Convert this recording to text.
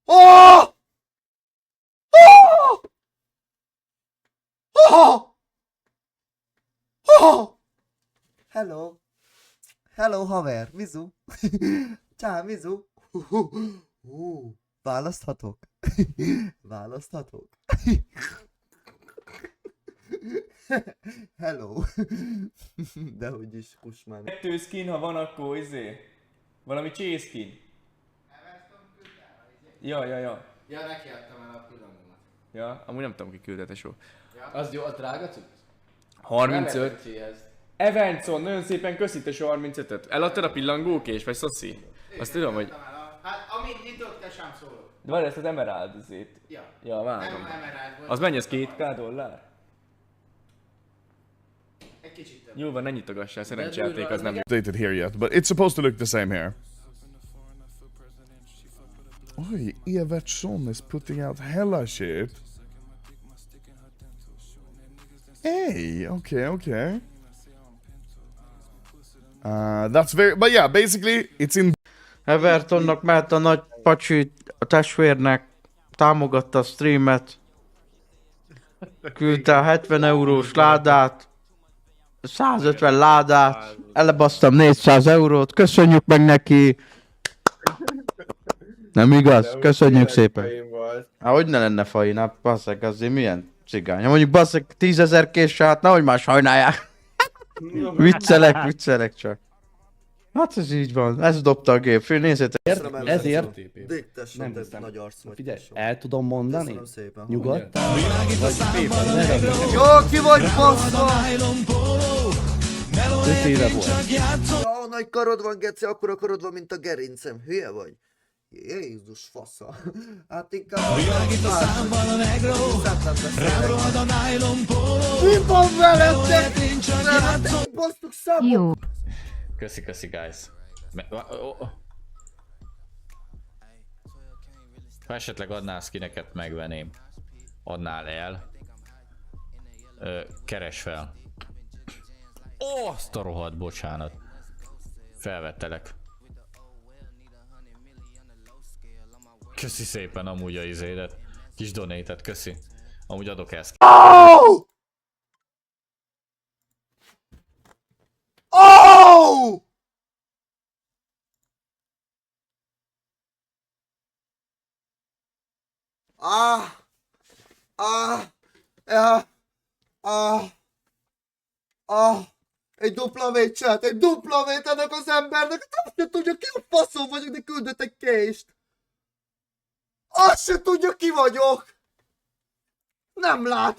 Oh! Oh! Oh! Oh! Hello. Hello, haver. Mizu. Csá, Mizu. Választhatok? Választhatok? Hello. Dehogy is, kusmán. 2 skin, ha van, akkor valami chase skin. Ja. Ja, neki adtam el a pillanómat. Ja, amúgy nem tudom, ki küldete so. Az jó, a drága cucc? 35. Reverence-éhez. Evanson, nagyon szépen köszítes 35-öt. Eladtad a pillangókés, vagy szoszi? Azt tudom, hogy... Hát, amit nyitott, te sem szólok. De várj, ezt az Emerald azért. Ja, vágom. Nem Emerald volt. Az mennyi, az 2K dollár? Egy kicsit több. Jó van, ne nyitogassál, szerencsejáték az nem jó. Updated here yet, but it's supposed to look the same here. Oi, Evertson is putting out hella shit. Hey, okay. That's very, but yeah, basically it's in. Evertonnak mehet a nagy pacsi, a testvérnek, támogatta a streamet, küldte a 70 eurós ládát, 150 ládát, elebasztam 400 eurót, köszönjük meg neki! Nem igaz? Köszönjük szépen! Hát hogy ne lenne fain, hát basszeg, azért milyen cigány. Ha mondjuk basszeg 10 000 késsel, hát nehogy már sajnálják. Viccelek csak. Hát ez így van, ez dobta a gép, nézzétek. Ezért Diktesen, nem de nagy arc vagy. figyelj, el tudom mondani, Köszönöm szépen. nyugodtan, Jó, ki vagy baszva! 5 éve volt. Ja, nagy karod van, Geci, akkora karod van, mint a gerincem. Hülye vagy? Jézus fasza. Hát inkább... Mi van veletek? Hát basztuk számot! Jó. Köszi guys. Ha esetleg adnál skineket, megvenném. Adnál el. Keres fel. Ó, azt a rohadt, bocsánat. Felvettelek. Köszi szépen amúgy a izédet. Kis donétet, köszi. Amúgy adok ezt. Oh! Oh! Ah! Ah! Ja! Ah! Ah! Egy dupla vét csinált, egy dupla vét ennek az embernek, azt se tudja ki a faszom vagyok, de küldött egy kést! Azt se tudja ki vagyok! Nem látom!